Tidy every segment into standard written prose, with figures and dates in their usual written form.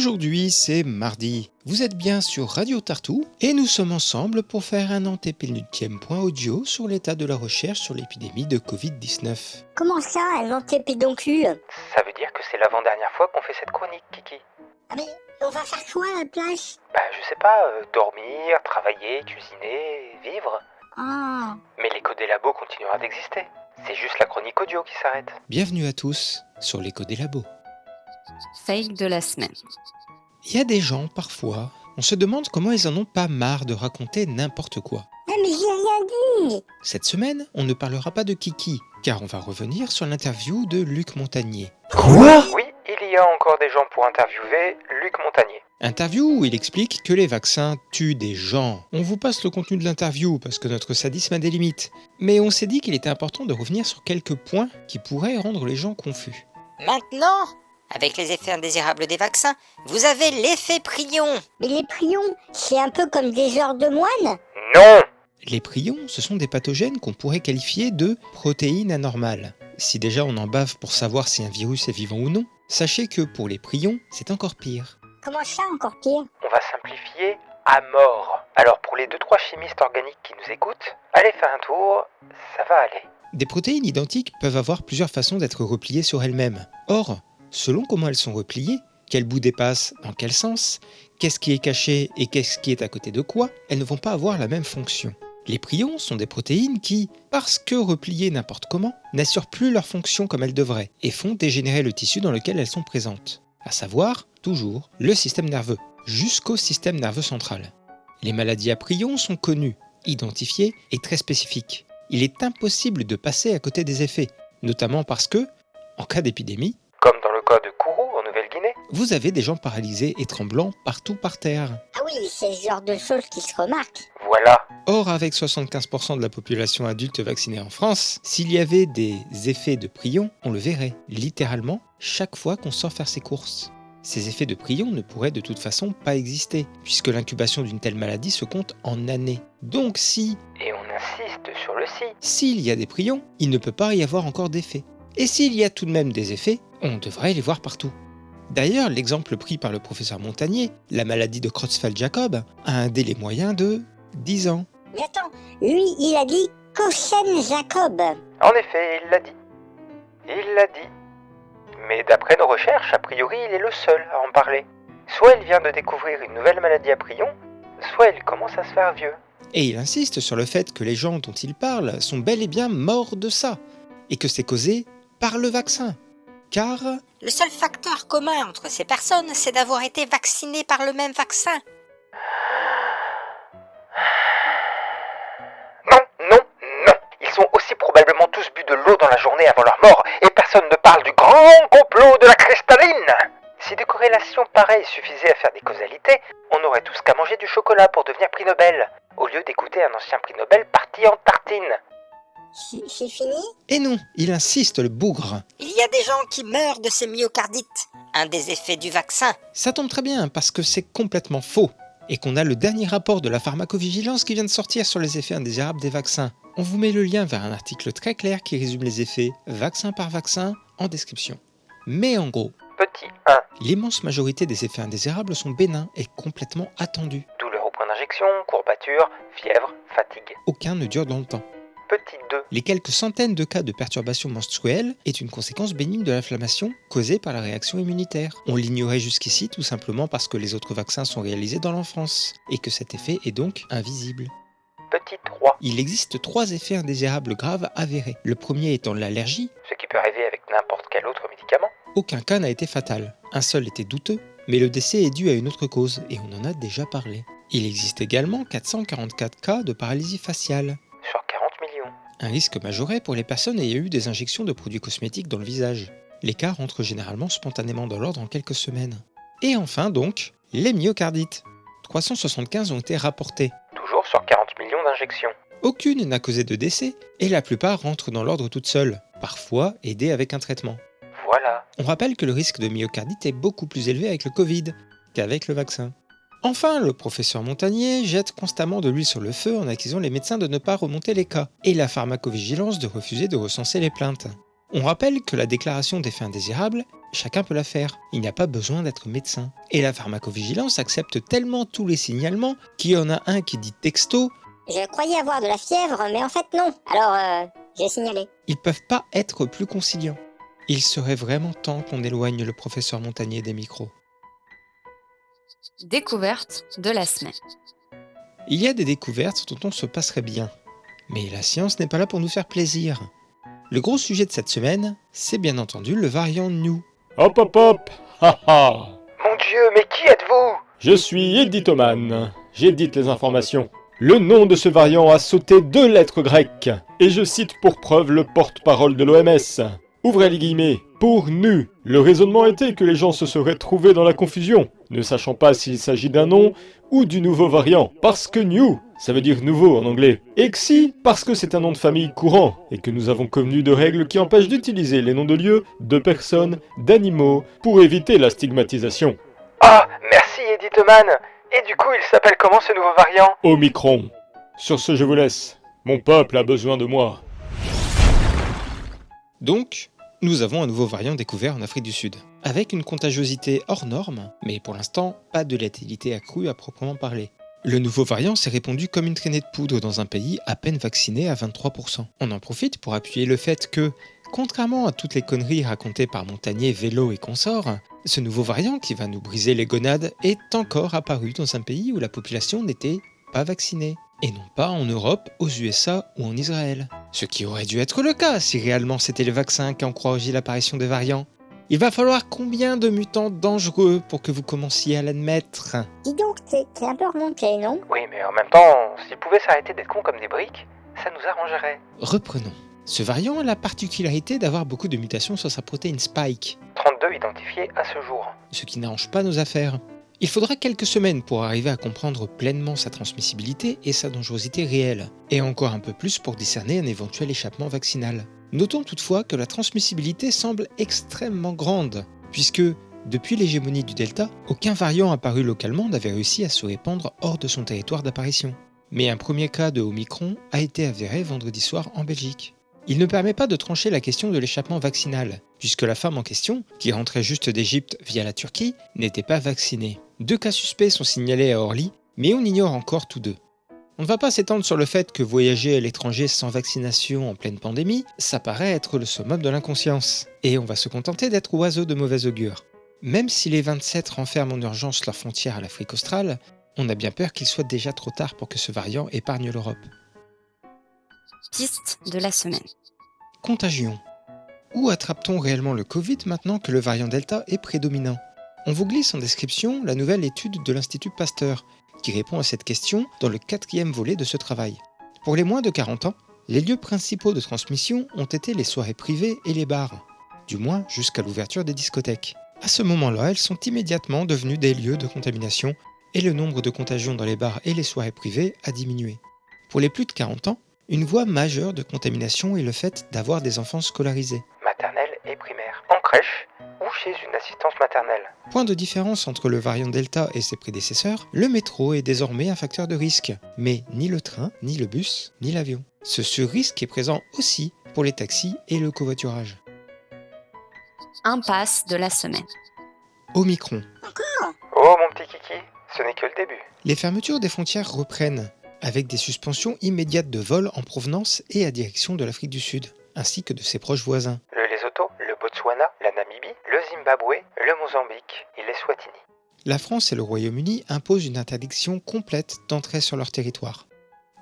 Aujourd'hui, c'est mardi. Vous êtes bien sur Radio Tartou et nous sommes ensemble pour faire un antépénultième point audio sur l'état de la recherche sur l'épidémie de Covid-19. Comment ça, un antépédoncule? Ça veut dire que c'est l'avant-dernière fois qu'on fait cette chronique, Kiki. Ah mais on va faire quoi à la place? Je sais pas, dormir, travailler, cuisiner, vivre. Ah, Mais l'écho des labos continuera d'exister. C'est juste la chronique audio qui s'arrête. Bienvenue à tous sur l'écho des labos. Fail de la semaine. Il y a des gens, parfois, on se demande comment ils en ont pas marre de raconter n'importe quoi. ah mais j'ai rien dit. Cette semaine, on ne parlera pas de Kiki, car on va revenir sur l'interview de Luc Montagnier. Quoi? Oui, il y a encore des gens pour interviewer Luc Montagnier. Interview où il explique que les vaccins tuent des gens. On vous passe le contenu de l'interview parce que notre sadisme a des limites. Mais on s'est dit qu'il était important de revenir sur quelques points qui pourraient rendre les gens confus. Maintenant, avec les effets indésirables des vaccins, vous avez l'effet prion. Mais les prions, c'est un peu comme des genres de moines? Non! Les prions, ce sont des pathogènes qu'on pourrait qualifier de protéines anormales. Si déjà on en bave pour savoir si un virus est vivant ou non, sachez que pour les prions, c'est encore pire. Comment ça, encore pire? On va simplifier à mort. Alors pour les 2-3 chimistes organiques qui nous écoutent, allez faire un tour, ça va aller. Des protéines identiques peuvent avoir plusieurs façons d'être repliées sur elles-mêmes. Or, selon comment elles sont repliées, quel bout dépasse dans quel sens, qu'est-ce qui est caché et qu'est-ce qui est à côté de quoi, elles ne vont pas avoir la même fonction. Les prions sont des protéines qui, parce que repliées n'importe comment, n'assurent plus leur fonction comme elles devraient et font dégénérer le tissu dans lequel elles sont présentes. À savoir, toujours, le système nerveux, jusqu'au système nerveux central. Les maladies à prions sont connues, identifiées et très spécifiques. Il est impossible de passer à côté des effets, notamment parce que, en cas d'épidémie, Comme dans le cas de Kourou en Nouvelle-Guinée. vous avez des gens paralysés et tremblants partout par terre. Ah oui, c'est ce genre de choses qui se remarquent. Voilà. Or, avec 75% de la population adulte vaccinée en France, s'il y avait des effets de prion, on le verrait, littéralement, chaque fois qu'on sort faire ses courses. Ces effets de prion ne pourraient de toute façon pas exister, puisque l'incubation d'une telle maladie se compte en années. Donc Et on insiste sur le si. s'il y a des prions, il ne peut pas y avoir encore d'effets. Et s'il y a tout de même des effets, on devrait les voir partout. D'ailleurs, l'exemple pris par le professeur Montagnier, la maladie de Creutzfeldt-Jakob, a un délai moyen de 10 ans. Mais attends, lui, il a dit Cochen-Jacob. En effet, il l'a dit. Il l'a dit. Mais d'après nos recherches, a priori, il est le seul à en parler. Soit il vient de découvrir une nouvelle maladie à prion, soit il commence à se faire vieux. Et il insiste sur le fait que les gens dont il parle sont bel et bien morts de ça, et que c'est causé par le vaccin. Car Le seul facteur commun entre ces personnes, c'est d'avoir été vaccinées par le même vaccin. Non. Ils ont aussi probablement tous bu de l'eau dans la journée avant leur mort, et personne ne parle du grand complot de la cristalline. Si des corrélations pareilles suffisaient à faire des causalités, on aurait tous qu'à manger du chocolat pour devenir prix Nobel, au lieu d'écouter un ancien prix Nobel parti en tartine. C'est fini? et non, il insiste le bougre. Il y a des gens qui meurent de ces myocardites, un des effets du vaccin. Ça tombe très bien parce que c'est complètement faux, et qu'on a le dernier rapport de la pharmacovigilance qui vient de sortir sur les effets indésirables des vaccins. On vous met le lien vers un article très clair qui résume les effets vaccin par vaccin en description. Mais en gros, Petit 1, l'immense majorité des effets indésirables sont bénins et complètement attendus. douleur au point d'injection, courbature, fièvre, fatigue. Aucun ne dure dans le temps. Petit 2, Les quelques centaines de cas de perturbations menstruelles est une conséquence bénigne de l'inflammation causée par la réaction immunitaire. On l'ignorait jusqu'ici tout simplement parce que les autres vaccins sont réalisés dans l'enfance, et que cet effet est donc invisible. petit 3, Il existe 3 effets indésirables graves avérés. Le premier étant l'allergie. ce qui peut arriver avec n'importe quel autre médicament. Aucun cas n'a été fatal. Un seul était douteux, mais le décès est dû à une autre cause, et on en a déjà parlé. Il existe également 444 cas de paralysie faciale. Sur 40 millions. Un risque majoré pour les personnes ayant eu des injections de produits cosmétiques dans le visage. Les cas rentrent généralement spontanément dans l'ordre en quelques semaines. Et enfin donc, les myocardites. 375 ont été rapportés. Toujours sur 40 millions d'injections. Aucune n'a causé de décès, et la plupart rentrent dans l'ordre toutes seules, parfois aidées avec un traitement. Voilà. On rappelle que le risque de myocardite est beaucoup plus élevé avec le Covid qu'avec le vaccin. Enfin, le professeur Montagnier jette constamment de l'huile sur le feu en accusant les médecins de ne pas remonter les cas, et la pharmacovigilance de refuser de recenser les plaintes. On rappelle que la déclaration d'effets indésirables, chacun peut la faire. Il n'y a pas besoin d'être médecin. Et la pharmacovigilance accepte tellement tous les signalements qu'il y en a un qui dit texto « Je croyais avoir de la fièvre, mais en fait non. Alors, j'ai signalé. » Ils peuvent pas être plus conciliants. Il serait vraiment temps qu'on éloigne le professeur Montagnier des micros. Découverte de la semaine. Il y a des découvertes dont on se passerait bien. Mais la science n'est pas là pour nous faire plaisir. Le gros sujet de cette semaine, c'est bien entendu le variant New. Hop hop hop. Ha ha. Mon Dieu, mais qui êtes-vous? Je suis Editoman. J'édite les informations. Le nom de ce variant a sauté 2 lettres grecques. Et je cite pour preuve le porte-parole de l'OMS. Ouvrez les guillemets. Pour nu. Le raisonnement était que les gens se seraient trouvés dans la confusion, ne sachant pas s'il s'agit d'un nom ou du nouveau variant. Parce que new, ça veut dire nouveau en anglais. Et xi, parce que c'est un nom de famille courant, et que nous avons convenu de règles qui empêchent d'utiliser les noms de lieux, de personnes, d'animaux, pour éviter la stigmatisation. Ah, merci Editoman. Et du coup, il s'appelle comment ce nouveau variant? Omicron. Sur ce, je vous laisse. Mon peuple a besoin de moi. Donc, nous avons un nouveau variant découvert en Afrique du Sud, avec une contagiosité hors norme, mais pour l'instant, pas de létalité accrue à proprement parler. Le nouveau variant s'est répandu comme une traînée de poudre dans un pays à peine vacciné à 23%. On en profite pour appuyer le fait que, contrairement à toutes les conneries racontées par Montagnier, Vélo et consorts, ce nouveau variant qui va nous briser les gonades est encore apparu dans un pays où la population n'était pas vaccinée. Et non pas en Europe, aux USA ou en Israël. Ce qui aurait dû être le cas si réellement c'était les vaccins qui encourageaient l'apparition des variants. Il va falloir combien de mutants dangereux pour que vous commenciez à l'admettre? Dis donc, t'es un peu remonté, non? Oui, mais en même temps, s'ils pouvaient s'arrêter d'être cons comme des briques, ça nous arrangerait. Reprenons. Ce variant a la particularité d'avoir beaucoup de mutations sur sa protéine Spike, 32 identifiés à ce jour. ce qui n'arrange pas nos affaires. Il faudra quelques semaines pour arriver à comprendre pleinement sa transmissibilité et sa dangerosité réelle, et encore un peu plus pour discerner un éventuel échappement vaccinal. Notons toutefois que la transmissibilité semble extrêmement grande, puisque, depuis l'hégémonie du Delta, aucun variant apparu localement n'avait réussi à se répandre hors de son territoire d'apparition. Mais un premier cas de Omicron a été avéré vendredi soir en Belgique. Il ne permet pas de trancher la question de l'échappement vaccinal, puisque la femme en question, qui rentrait juste d'Égypte via la Turquie, n'était pas vaccinée. 2 cas suspects sont signalés à Orly, mais on ignore encore tous 2. On ne va pas s'étendre sur le fait que voyager à l'étranger sans vaccination en pleine pandémie, ça paraît être le summum de l'inconscience. Et on va se contenter d'être oiseaux de mauvais augure. Même si les 27 renferment en urgence leurs frontières à l'Afrique australe, on a bien peur qu'il soit déjà trop tard pour que ce variant épargne l'Europe. Piste de la semaine. Contagion. Où attrape-t-on réellement le Covid maintenant que le variant Delta est prédominant? On vous glisse en description la nouvelle étude de l'Institut Pasteur, qui répond à cette question dans le 4e volet de ce travail. Pour les moins de 40 ans, les lieux principaux de transmission ont été les soirées privées et les bars, du moins jusqu'à l'ouverture des discothèques. À ce moment-là, elles sont immédiatement devenues des lieux de contamination et le nombre de contagions dans les bars et les soirées privées a diminué. Pour les plus de 40 ans, une voie majeure de contamination est le fait d'avoir des enfants scolarisés. Maternelle et primaire. En crèche ou chez une assistance maternelle. Point de différence entre le variant Delta et ses prédécesseurs, le métro est désormais un facteur de risque, mais ni le train, ni le bus, ni l'avion. Ce surrisque est présent aussi pour les taxis et le covoiturage. Impasse de la semaine. Omicron. Oh mon petit kiki, ce n'est que le début. Les fermetures des frontières reprennent, avec des suspensions immédiates de vols en provenance et à direction de l'Afrique du Sud, ainsi que de ses proches voisins. Le Lesotho, le Botswana, la Namibie, le Zimbabwe, le Mozambique et l'Eswatini. La France et le Royaume-Uni imposent une interdiction complète d'entrée sur leur territoire.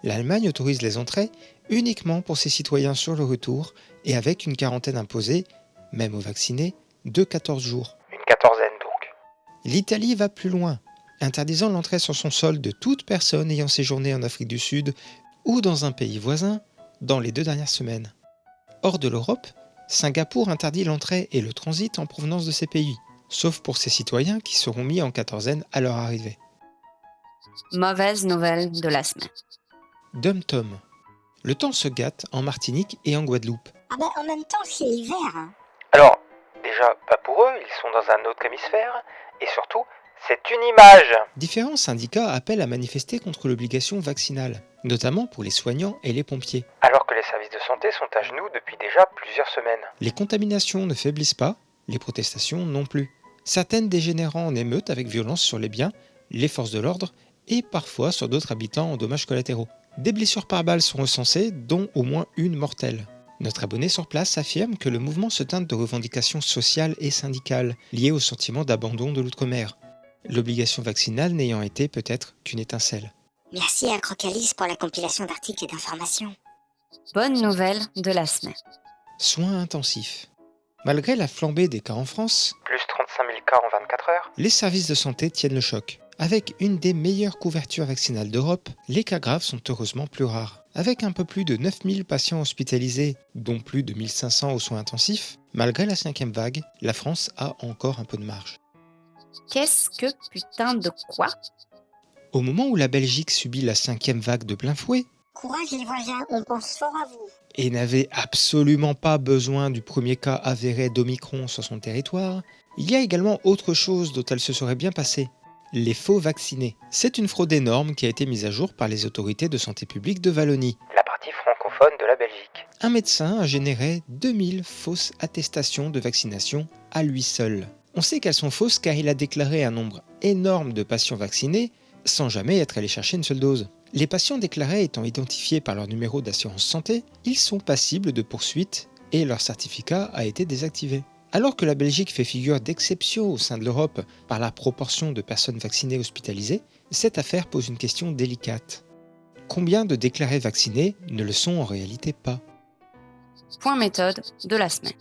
L'Allemagne autorise les entrées uniquement pour ses citoyens sur le retour et avec une quarantaine imposée, même aux vaccinés, de 14 jours. Une quatorzaine donc. L'Italie va plus loin, interdisant l'entrée sur son sol de toute personne ayant séjourné en Afrique du Sud ou dans un pays voisin dans les 2 dernières semaines. Hors de l'Europe, Singapour interdit l'entrée et le transit en provenance de ces pays, sauf pour ses citoyens qui seront mis en quatorzaine à leur arrivée. Mauvaise nouvelle de la semaine. Dum-Tom. Le temps se gâte en Martinique et en Guadeloupe. Ah bah en même temps, c'est l'hiver. Hein. Alors, déjà, pas pour eux, ils sont dans un autre hémisphère. Et surtout, c'est une image. Différents syndicats appellent à manifester contre l'obligation vaccinale, notamment pour les soignants et les pompiers. Alors que les services de santé sont à genoux depuis déjà plusieurs semaines. Les contaminations ne faiblissent pas, les protestations non plus. Certaines dégénérant en émeutes avec violence sur les biens, les forces de l'ordre et parfois sur d'autres habitants en dommages collatéraux. Des blessures par balle sont recensées, dont au moins une mortelle. Notre abonné sur place affirme que le mouvement se teinte de revendications sociales et syndicales liées au sentiment d'abandon de l'outre-mer, l'obligation vaccinale n'ayant été peut-être qu'une étincelle. Merci à Crocalis pour la compilation d'articles et d'informations. Bonne nouvelle de la semaine. Soins intensifs. Malgré la flambée des cas en France, Plus 35 000 cas en 24 heures. les services de santé tiennent le choc. Avec une des meilleures couvertures vaccinales d'Europe, les cas graves sont heureusement plus rares. Avec un peu plus de 9000 patients hospitalisés, dont plus de 1500 aux soins intensifs, malgré la 5e vague, la France a encore un peu de marge. Qu'est-ce que putain de quoi? Au moment où la Belgique subit la 5e vague de plein fouet, Courage les voisins, on pense fort à vous. et n'avait absolument pas besoin du premier cas avéré d'Omicron sur son territoire, il y a également autre chose dont elle se serait bien passée. Les faux vaccinés. C'est une fraude énorme qui a été mise à jour par les autorités de santé publique de Wallonie. La partie francophone de la Belgique. Un médecin a généré 2000 fausses attestations de vaccination à lui seul. On sait qu'elles sont fausses car il a déclaré un nombre énorme de patients vaccinés sans jamais être allé chercher une seule dose. Les patients déclarés étant identifiés par leur numéro d'assurance santé, ils sont passibles de poursuites et leur certificat a été désactivé. Alors que la Belgique fait figure d'exception au sein de l'Europe par la proportion de personnes vaccinées hospitalisées, cette affaire pose une question délicate. Combien de déclarés vaccinés ne le sont en réalité pas? Point méthode de la semaine.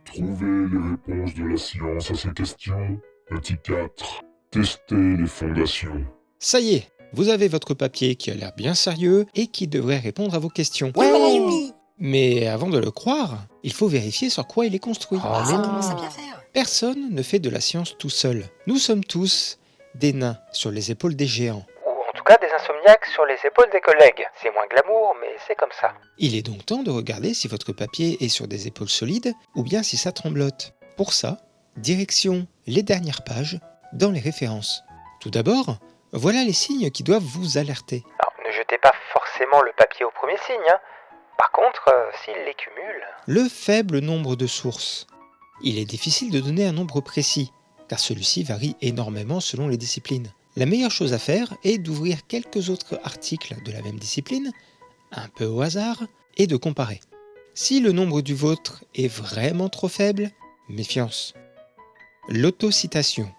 Trouver les réponses de la science à ces questions. Petit 4. Tester les fondations. Ça y est, vous avez votre papier qui a l'air bien sérieux et qui devrait répondre à vos questions. Youpi. Mais avant de le croire, il faut vérifier sur quoi il est construit. Ça commence à bien faire. Personne ne fait de la science tout seul. Nous sommes tous des nains sur les épaules des géants. Ou en tout cas des insomniaques sur les épaules des collègues. C'est moins glamour, mais c'est comme ça. Il est donc temps de regarder si votre papier est sur des épaules solides ou bien si ça tremblote. Pour ça, direction les dernières pages dans les références. Tout d'abord, voilà les signes qui doivent vous alerter. Alors, ne jetez pas forcément le papier au premier signe, hein. Par contre, s'il les cumule... Le faible nombre de sources. Il est difficile de donner un nombre précis, car celui-ci varie énormément selon les disciplines. La meilleure chose à faire est d'ouvrir quelques autres articles de la même discipline, un peu au hasard, et de comparer. Si le nombre du vôtre est vraiment trop faible, méfiance. L'autocitation.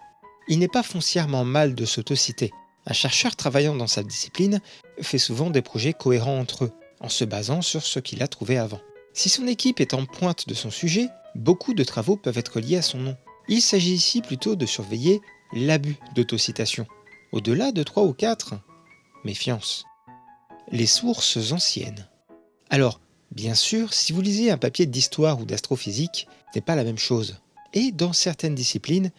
Il n'est pas foncièrement mal de s'autociter. Un chercheur travaillant dans sa discipline fait souvent des projets cohérents entre eux, en se basant sur ce qu'il a trouvé avant. Si son équipe est en pointe de son sujet, beaucoup de travaux peuvent être liés à son nom. Il s'agit ici plutôt de surveiller l'abus d'autocitation. Au-delà de 3 ou 4, méfiance. Les sources anciennes. Alors, bien sûr, si vous lisez un papier d'histoire ou d'astrophysique, ce n'est pas la même chose. Et dans certaines disciplines,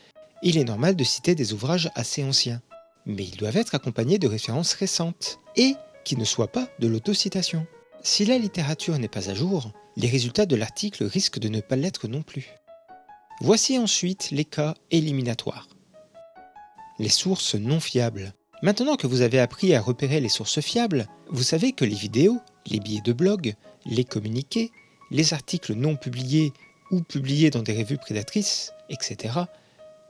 il est normal de citer des ouvrages assez anciens. Mais ils doivent être accompagnés de références récentes et qui ne soient pas de l'autocitation. Si la littérature n'est pas à jour, les résultats de l'article risquent de ne pas l'être non plus. Voici ensuite les cas éliminatoires. Les sources non fiables. Maintenant que vous avez appris à repérer les sources fiables, vous savez que les vidéos, les billets de blog, les communiqués, les articles non publiés ou publiés dans des revues prédatrices, etc.,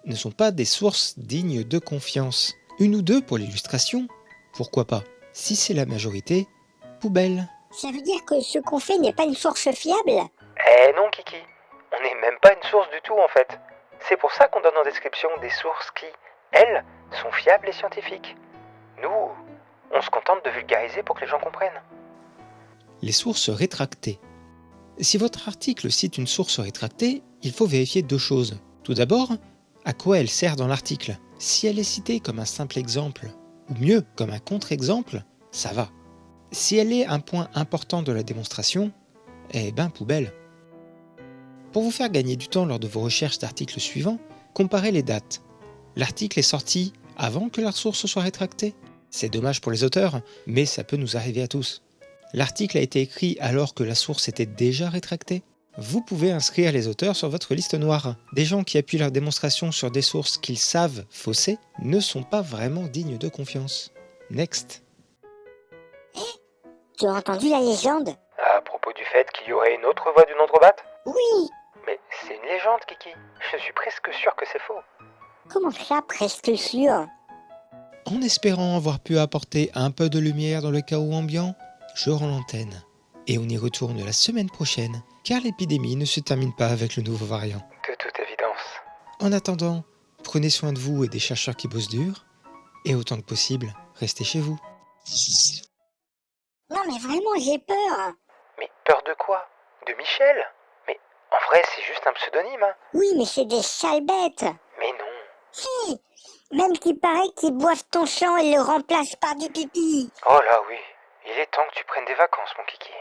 ne sont pas des sources dignes de confiance. Une ou deux pour l'illustration, pourquoi pas. Si c'est la majorité, poubelle. Ça veut dire que ce qu'on fait n'est pas une source fiable? Eh non, Kiki. On n'est même pas une source du tout, en fait. C'est pour ça qu'on donne en description des sources qui, elles, sont fiables et scientifiques. Nous, on se contente de vulgariser pour que les gens comprennent. Les sources rétractées. Si votre article cite une source rétractée, il faut vérifier deux choses. Tout d'abord, à quoi elle sert dans l'article. Si elle est citée comme un simple exemple, ou mieux, comme un contre-exemple, ça va. Si elle est un point important de la démonstration, eh ben poubelle. Pour vous faire gagner du temps lors de vos recherches d'articles suivants, comparez les dates. L'article est sorti avant que la source soit rétractée. C'est dommage pour les auteurs, mais ça peut nous arriver à tous. L'article a été écrit alors que la source était déjà rétractée. Vous pouvez inscrire les auteurs sur votre liste noire. Des gens qui appuient leur démonstration sur des sources qu'ils savent fausser ne sont pas vraiment dignes de confiance. Next. Tu as entendu la légende? À propos du fait qu'il y aurait une autre voix d'une androbatte? Oui. Mais c'est une légende, Kiki. Je suis presque sûr que c'est faux. Comment ça, presque sûr? En espérant avoir pu apporter un peu de lumière dans le chaos ambiant, je rends l'antenne. Et on y retourne la semaine prochaine, car l'épidémie ne se termine pas avec le nouveau variant. De toute évidence. En attendant, prenez soin de vous et des chercheurs qui bossent dur, et autant que possible, restez chez vous. Non mais vraiment, j'ai peur. Mais peur de quoi? De Michel? Mais en vrai, c'est juste un pseudonyme, hein. Oui, mais c'est des sales bêtes. Mais non. Si. Même qu'il paraît qu'ils boivent ton sang et le remplacent par du pipi. Oh là oui. Il est temps que tu prennes des vacances, mon Kiki.